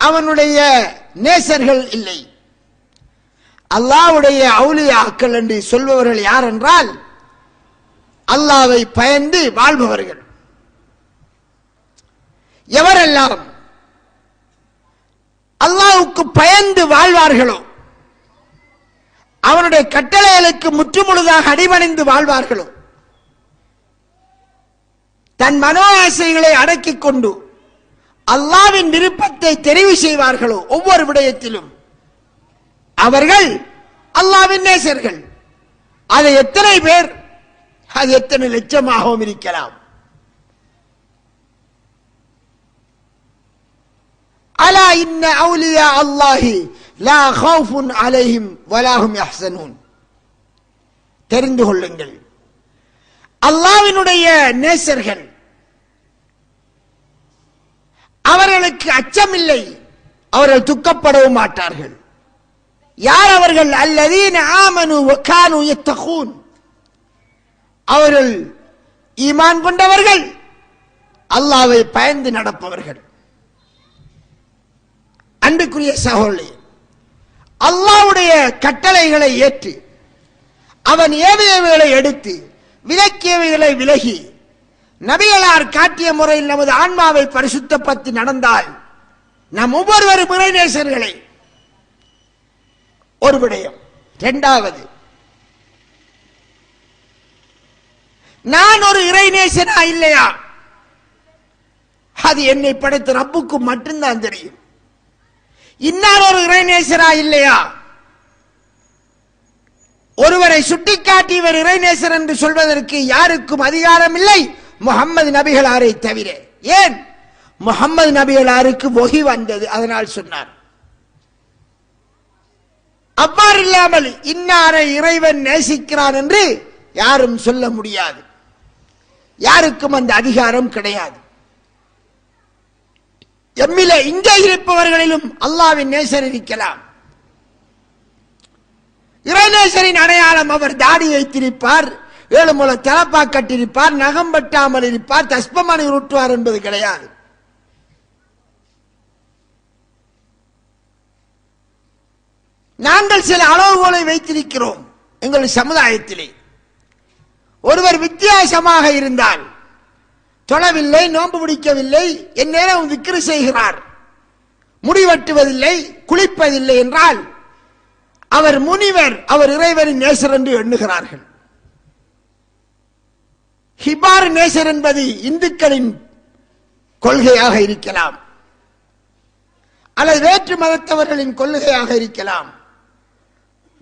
அவனுடைய நேசர்கள் இல்லை. அல்லாஹ்வுடைய அவுலியாக்கள் என்று சொல்பவர்கள் யார் என்றால், அல்லாஹ்வை பயந்து வாழ்பவர்கள். எவரெல்லாம் அல்லாஹ்வுக்கு பயந்து வாழ்வார்களோ, அவனுடைய கட்டளைகளுக்கு முற்றுமுழுதாக அடிபணிந்து வாழ்வார்களோ, தன் மனோ ஆசைகளை அடக்கிக் கொண்டு அல்லாஹ்வின் விருப்பத்தை தெரிவு செய்வார்களோ ஒவ்வொரு விடயத்திலும், அவர்கள் அல்லாஹ்வின் நேசர்கள். அது எத்தனை பேர், அது எத்தனை லட்சமாகவும் இருக்கலாம். அலா இன்ன அவுலியா அல்லாஹி லா கௌஃபுன் அலைஹிம் வலா ஹும் யஹ்ஸனூன், தெரிந்து கொள்ளுங்கள், அல்லாஹ்வினுடைய நேசர்கள், அவர்களுக்கு அச்சமில்லை, அவர்கள் துக்கப்படவும் மாட்டார்கள். யார் அவர்கள்? அல்லதீன ஆமனு வ கானூ யத்தகூன், அவர்கள் ஈமான் கொண்டவர்கள், அல்லாஹ்வை பயந்து நடப்பவர்கள். அன்புக்குரிய சகோதரர்களே, அல்லாஹ்வுடைய கட்டளைகளை ஏற்று அவன் ஏவியவைகளை எடுத்து விலக்கியவைகளை விலகி நபிகளார் காட்டிய முறையில் நமது ஆன்மாவை பரிசுத்தப்படுத்தி நடந்தால் நம் ஒவ்வொருவரும் இறைநேசர்களை. ஒரு விடயம். இரண்டாவது, நான் ஒரு இறைநேசனா இல்லையா, அது என்னை படைத்த ரப்புக்கு மட்டும்தான் தெரியும். இன்னார் ஒரு இறைநேசரா இல்லையா, ஒருவரை சுட்டிக்காட்டி இவர் இறைநேசர் என்று சொல்வதற்கு யாருக்கும் அதிகாரம் இல்லை, முஹம்மது நபிகளாரை தவிர. ஏன்? முஹம்மது நபிகளாருக்கு வஹி வந்தது, அதனால் சொன்னார். அவ்வாறு இல்லாமல் இன்னாரை இறைவன் நேசிக்கிறான் என்று யாரும் சொல்ல முடியாது, யாருக்கும் அந்த அதிகாரம் கிடையாது. எம்மிலே இங்கே இருப்பவர்களிலும் அல்லாஹ்வின் நேசர் இருக்கலாம். இறைநேசரின் அடையாளம் அவர் தாடி வைத்திருப்பார், 7 முழ தலப்பா கட்டிருப்பார், நகம் பட்டாமல் இருப்பார், தஸ்பமணி உருட்டுவார் என்பது கிடையாது. நாங்கள் சில அளவுகோலை வைத்திருக்கிறோம் எங்கள் சமுதாயத்திலே. ஒருவர் வித்தியாசமாக இருந்தால், தொழவில்லை, நோன்பு பிடிக்கவில்லை, எந்நேரம் விக்ரு செய்கிறார், முடிவெட்டுவதில்லை, குளிப்பதில்லை என்றால் அவர் முனிவர், அவர் இறைவனின் நேசர் என்று எண்ணுகிறார்கள். ஹிபார் நேசர் என்பது இந்துக்களின் கொள்கையாக இருக்கலாம், அல்லது வேற்று மதத்தவர்களின் கொள்கையாக இருக்கலாம்.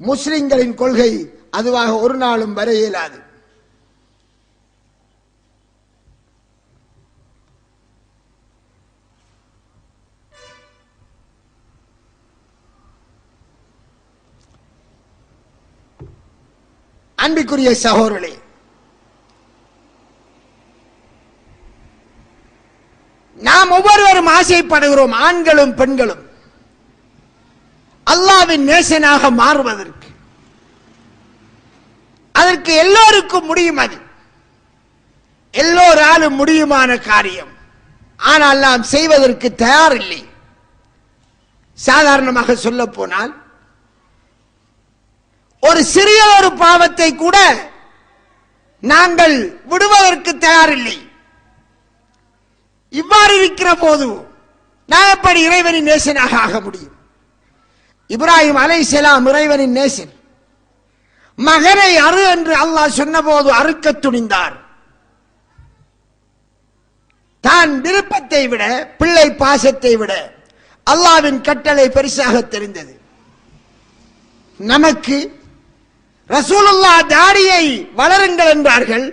முஸ்லிம்களின் கொள்கை அதுவாக ஒரு நாளும் வர இயலாது. அன்பிற்குரிய சகோதரர்களே, நாம் ஒவ்வொருவரும் ஆசைப்படுகிறோம், ஆண்களும் பெண்களும், அல்லாஹ்வின் நேசனாக மாறுவதற்கு. அதற்கு எல்லோருக்கும் முடியும், அது எல்லோராலும் முடியுமான காரியம். ஆனால் நாம் செய்வதற்கு தயாரில்லை. சாதாரணமாக சொல்ல போனால், ஒரு சிறிய ஒரு பாவத்தை கூட நாங்கள் விடுவதற்கு தயாரில்லை. இவ்வாறு இருக்கிற போது நான் எப்படி இறைவனின் நேசனாக ஆக முடியும்? இப்ராஹிம் அலைஹிஸ்ஸலாம் இறைவனின் நேசன். மகனை அறு என்று அல்லாஹ் சொன்னபோது அறுக்க துணிந்தார். தான் விருப்பத்தை விட, பிள்ளை பாசத்தை விட அல்லாஹ்வின் கட்டளை பெருசாக தெரிந்தது. நமக்கு ரசூலுல்லாஹ் தாடியை வளருங்கள் என்றார்கள்,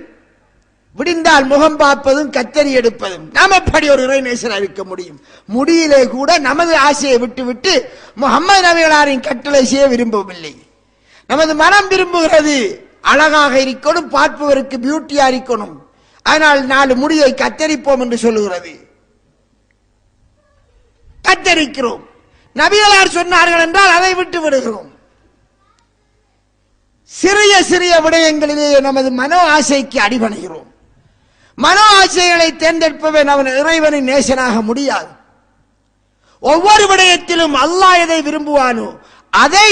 விடிந்தால் முகம் பார்ப்பதும் கத்தரி எடுப்பதும். நாம் எப்படி ஒரு இறைநேசராக இருக்க முடியும்? முடியிலே கூட நமது ஆசையை விட்டு முஹம்மது நபிகளாரின் கட்டளை செய்ய விரும்பவில்லை. நமது மனம் விரும்புகிறது அழகாக இருக்கணும், பார்ப்பவருக்கு பியூட்டியா இருக்கணும். அதனால் 4 முடியை கத்தரிப்போம் என்று சொல்லுகிறது. கத்தரிக்கிறோம். நபிகளார் சொன்னார்கள் என்றால் அதை விட்டு விடுகிறோம். சிறிய சிறிய விடயங்களிலே நமது மனோ ஆசைக்கு அடிபணிகிறோம். மனோ ஆசைகளை தேர்ந்தெடுப்பவன் அவன் இறைவனின் நேசனாக முடியாது. ஒவ்வொரு விடயத்திலும் அல்லாஹ் எதை விரும்புவானோ அதை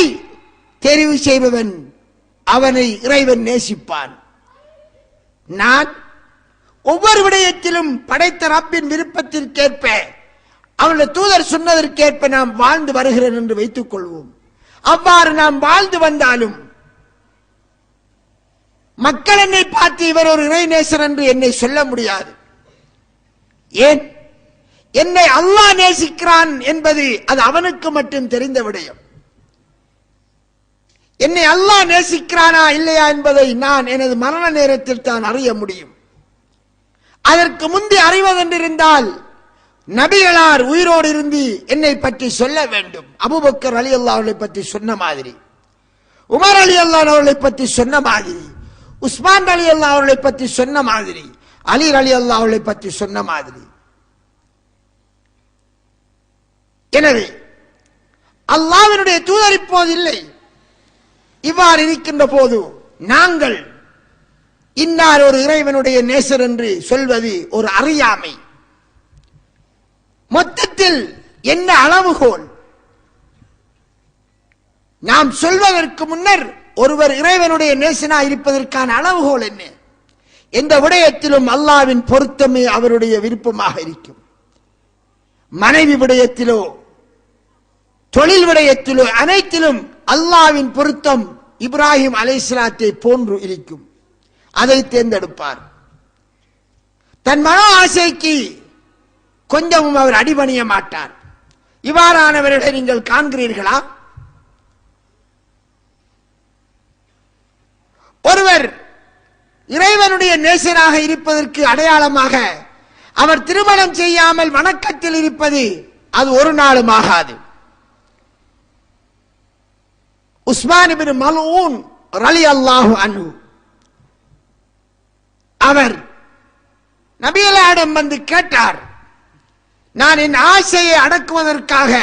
தெரிவு செய்பவன் அவனை இறைவன் நேசிப்பான். நான் ஒவ்வொரு விடயத்திலும் படைத்த ரப்பின் விருப்பத்திற்கேற்ப அவனுடைய தூதர் சொன்னதற்கேற்ப நாம் வாழ்ந்து வருகிறேன் என்று வைத்துக் கொள்வோம். அவ்வாறு நாம் வாழ்ந்து வந்தாலும் மக்கள் என்னை பார்த்து இவர் ஒரு இறைநேசர் என்று என்னை சொல்ல முடியாது. ஏன்? என்னை அல்லாஹ் நேசிக்கிறான் என்பது அது அவனுக்கு மட்டும் தெரிந்த விடயம். என்னை அல்லாஹ் நேசிக்கிறானா இல்லையா என்பதை நான் எனது மரண நேரத்தில் தான் அறிய முடியும். அதற்கு முந்தி அறிவதென்றிருந்தால் நபிகளார் உயிரோடு இருந்து என்னை பற்றி சொல்ல வேண்டும். அபூபக்கர் ரலியல்லாஹு அவர்களை பற்றி சொன்ன மாதிரி, உமர் ரலியல்லாஹு அவர்களை பற்றி சொன்ன மாதிரி, உஸ்மான் ரலியல்லாஹு அவர்களை பற்றி சொன்ன மாதிரி, அலி ரலியல்லாஹு அவர்களை பற்றி சொன்ன மாதிரி. எனவே அல்லாஹ்வினுடைய தூதர் இப்போது இல்லை. இவ்வாறு இருக்கின்ற போது நாங்கள் இன்னார் ஒரு இறைவனுடைய நேசர் என்று சொல்வது ஒரு அறியாமை. மொத்தத்தில் என்ன அளவுகோல்? நாம் சொல்வதற்கு முன்னர் ஒருவர் இறைவனுடைய நேசனா இருப்பதற்கான அளவுகோல் என்ன? எந்த விடயத்திலும் அல்லாஹ்வின் பொருத்தமே அவருடைய விருப்பமாக இருக்கும். மனைவி விடயத்திலோ தொழில் விடயத்திலோ அனைத்திலும் அல்லாஹ்வின் பொருத்தம் இப்ராஹிம் அலைஹிஸ்ஸலாத்தை போன்று இருக்கும். அதை தேர்ந்தெடுப்பார். தன் மன ஆசைக்கு கொஞ்சமும் அவர் அடிபணிய மாட்டார். இவ்வாறானவர்களை நீங்கள் காண்கிறீர்களா? ஒருவர் இறைவனுடைய நேசனாக இருப்பதற்கு அடையாளமாக அவர் திருமணம் செய்யாமல் வணக்கத்தில் இருப்பது அது ஒரு நாளும் ஆகாது. உஸ்மான் இப்னு மல்ஊன் ரலியல்லாஹு அன்ஹு அவர் நபிகளிடம் வந்து கேட்டார், நான் என் ஆசையை அடக்குவதற்காக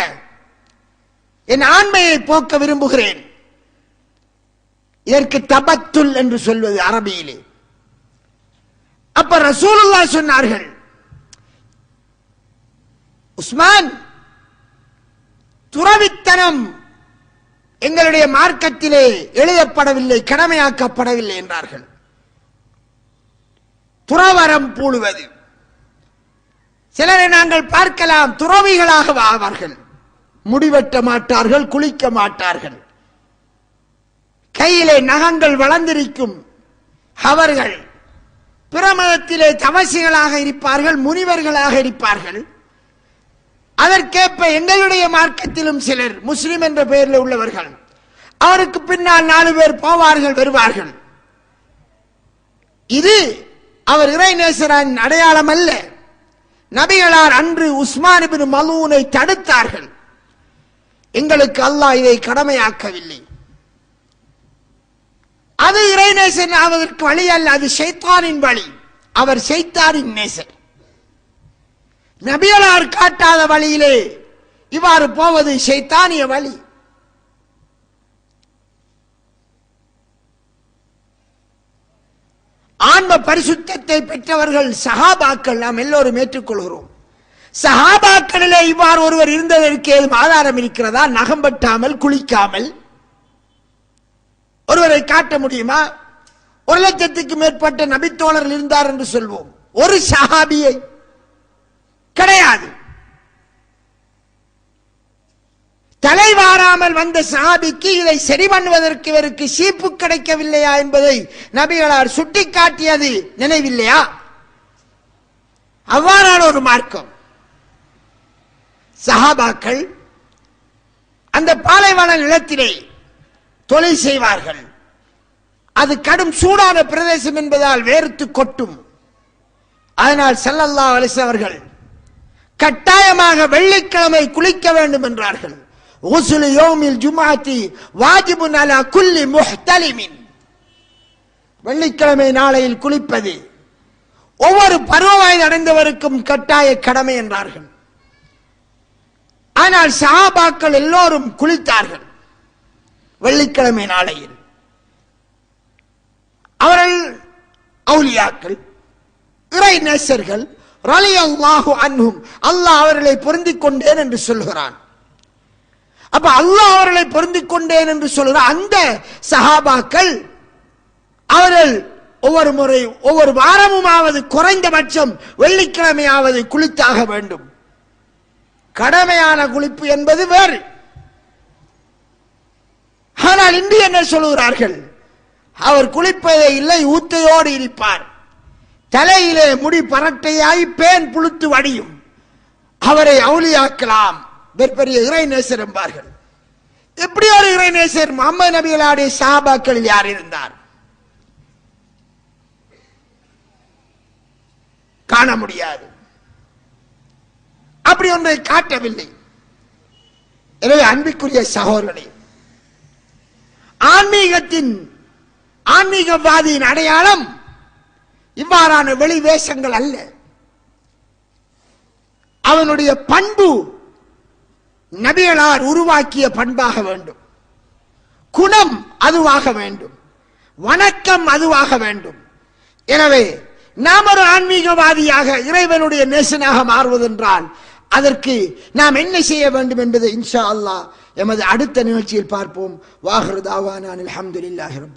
என் ஆண்மையை போக்க விரும்புகிறேன். இதற்கு தபத்துல் என்று சொல்வது அரபியிலே. அப்ப ரசூலுல்லாஹ் சொன்னார்கள், உஸ்மான், துறவித்தனம் எங்களுடைய மார்க்கத்திலே எழுதப்படவில்லை, கடமையாக்கப்படவில்லை என்றார்கள். துறவரம் பூணுவது, சிலரை நாங்கள் பார்க்கலாம் துறவிகளாக ஆவார்கள், முடிவெட்ட மாட்டார்கள், குளிக்க மாட்டார்கள், கையிலே நகங்கள் வளர்ந்திருக்கும். அவர்கள் பிற மதத்திலே தவசிகளாக இருப்பார்கள், முனிவர்களாக இருப்பார்கள். அதற்கேற்ப எங்களுடைய மார்க்கத்திலும் சிலர் முஸ்லிம் என்ற பெயரில் உள்ளவர்கள், அவருக்கு பின்னால் 4 பேர் போவார்கள், வருவார்கள். இது அவர் இறைநேசரின் அடையாளம் அல்ல. நபிகளார் அன்று உஸ்மான் இப்னு மல்ஊனை தடுத்தார்கள். எங்களுக்கு அல்லாஹ் இதை கடமையாக்கவில்லை. அது இறைநேசன் ஆவதற்கு வழி அல்ல, அது ஷைத்தானின் வழி. அவர் ஷைத்தானின் நேசர். நபிகளார் காட்டாத வழியிலே இவ்வாறு போவது ஷைத்தானிய வழி. ஆன்ம பரிசுத்தத்தை பெற்றவர்கள் சஹாபாக்கள், நாம் எல்லோரும் ஏற்றுக்கொள்கிறோம். சஹாபாக்களிலே இவ்வாறு ஒருவர் இருந்ததற்கு ஏதும் ஆதாரம் இருக்கிறதா? நகம் வெட்டாமல், குளிக்காமல் ஒருவரை காட்ட முடியுமா? 1,00,000க்கு மேற்பட்ட நபித்தோழர்கள் இருந்தார் என்று சொல்வோம், ஒரு சஹாபியை கிடையாது. தலைவாராமல் வந்த சஹாபிக்கு இதை சரி பண்ணுவதற்கு இவருக்கு சீப்பு கிடைக்கவில்லையா என்பதை நபிகளார் சுட்டிக்காட்டியது நினைவில்லையா? அவ்வாறான ஒரு மார்க்கம். சஹாபாக்கள் அந்த பாலைவன நிலத்திலே தொழில் செய்வார்கள். அது கடும் சூடான பிரதேசம் என்பதால் வேர்த்து கொட்டும். அதனால் ஸல்லல்லாஹு அலைஹி வஸல்லம் அவர்கள் கட்டாயமாக வெள்ளிக்கிழமை குளிக்க வேண்டும் என்றார்கள். குஸ்லு யௌமில் ஜும்ஆத்தி வாஜிபுன் அலா குல்லி முஹ்தலிமின். வெள்ளிக்கிழமை நாளையில் குளிப்பது ஒவ்வொரு பருவ வயது அடைந்தவருக்கும் கட்டாய கடமை என்றார்கள். ஆனால் சஹாபாக்கள் எல்லோரும் குளித்தார்கள் வெள்ளிக்கிழமை நாளையில். அவர்கள் அவுலியாக்கள், இறை நேசர்கள், ரலியல்லாஹு அன்ஹும், அல்லாஹ் அவர்களை பொருந்திக் கொண்டேன் என்று சொல்கிறான். அப்ப அல்லாஹ் அவர்களை பொருந்திக் கொண்டேன் என்று சொல்கிற அந்த சஹாபாக்கள் அவர்கள் ஒவ்வொரு முறை ஒவ்வொரு வாரமுமாவது குறைந்தபட்சம் வெள்ளிக்கிழமையாவது குளித்தாக வேண்டும். கடமையான குளிப்பு என்பது வேறு. ஆனால் இன்று என்ன சொல்கிறார்கள்? அவர் குளிப்பதே இல்லை, ஊத்தையோடு இருப்பார், தலையிலே முடி பரட்டையாய் பேன் புழுத்து வடியும், அவரை அவுலியாக்கலாம், பெரிய இறைநேசர் என்பார்கள். எப்படி ஒரு இறைநேசர்? முஹம்மது நபிகளுடைய சஹாபாக்களில் யார் இருந்தார்? காண முடியாது. அப்படி ஒன்றை காட்டவில்லை. எனவே அன்பிற்குரிய சகோதரர்களே, ஆன்மீகவாதியின் அடையாளம் இவ்வாறான வெளி வேஷங்கள் அல்ல. அவனுடைய பண்பு நபிகளார் உருவாக்கிய பண்பாக வேண்டும், குணம் அதுவாக வேண்டும், வணக்கம் அதுவாக வேண்டும். எனவே நாம் ஒரு ஆன்மீகவாதியாக இறைவனுடைய நேசனாக மாறுவதென்றால் அதற்கு நாம் என்ன செய்ய வேண்டும் என்பதை இன்ஷா அல்லாஹ் எமது அடுத்த நிகழ்ச்சியில் பார்ப்போம். வாஹிரு தாவானா அல்ஹம்துலில்லாஹி ரப்பில்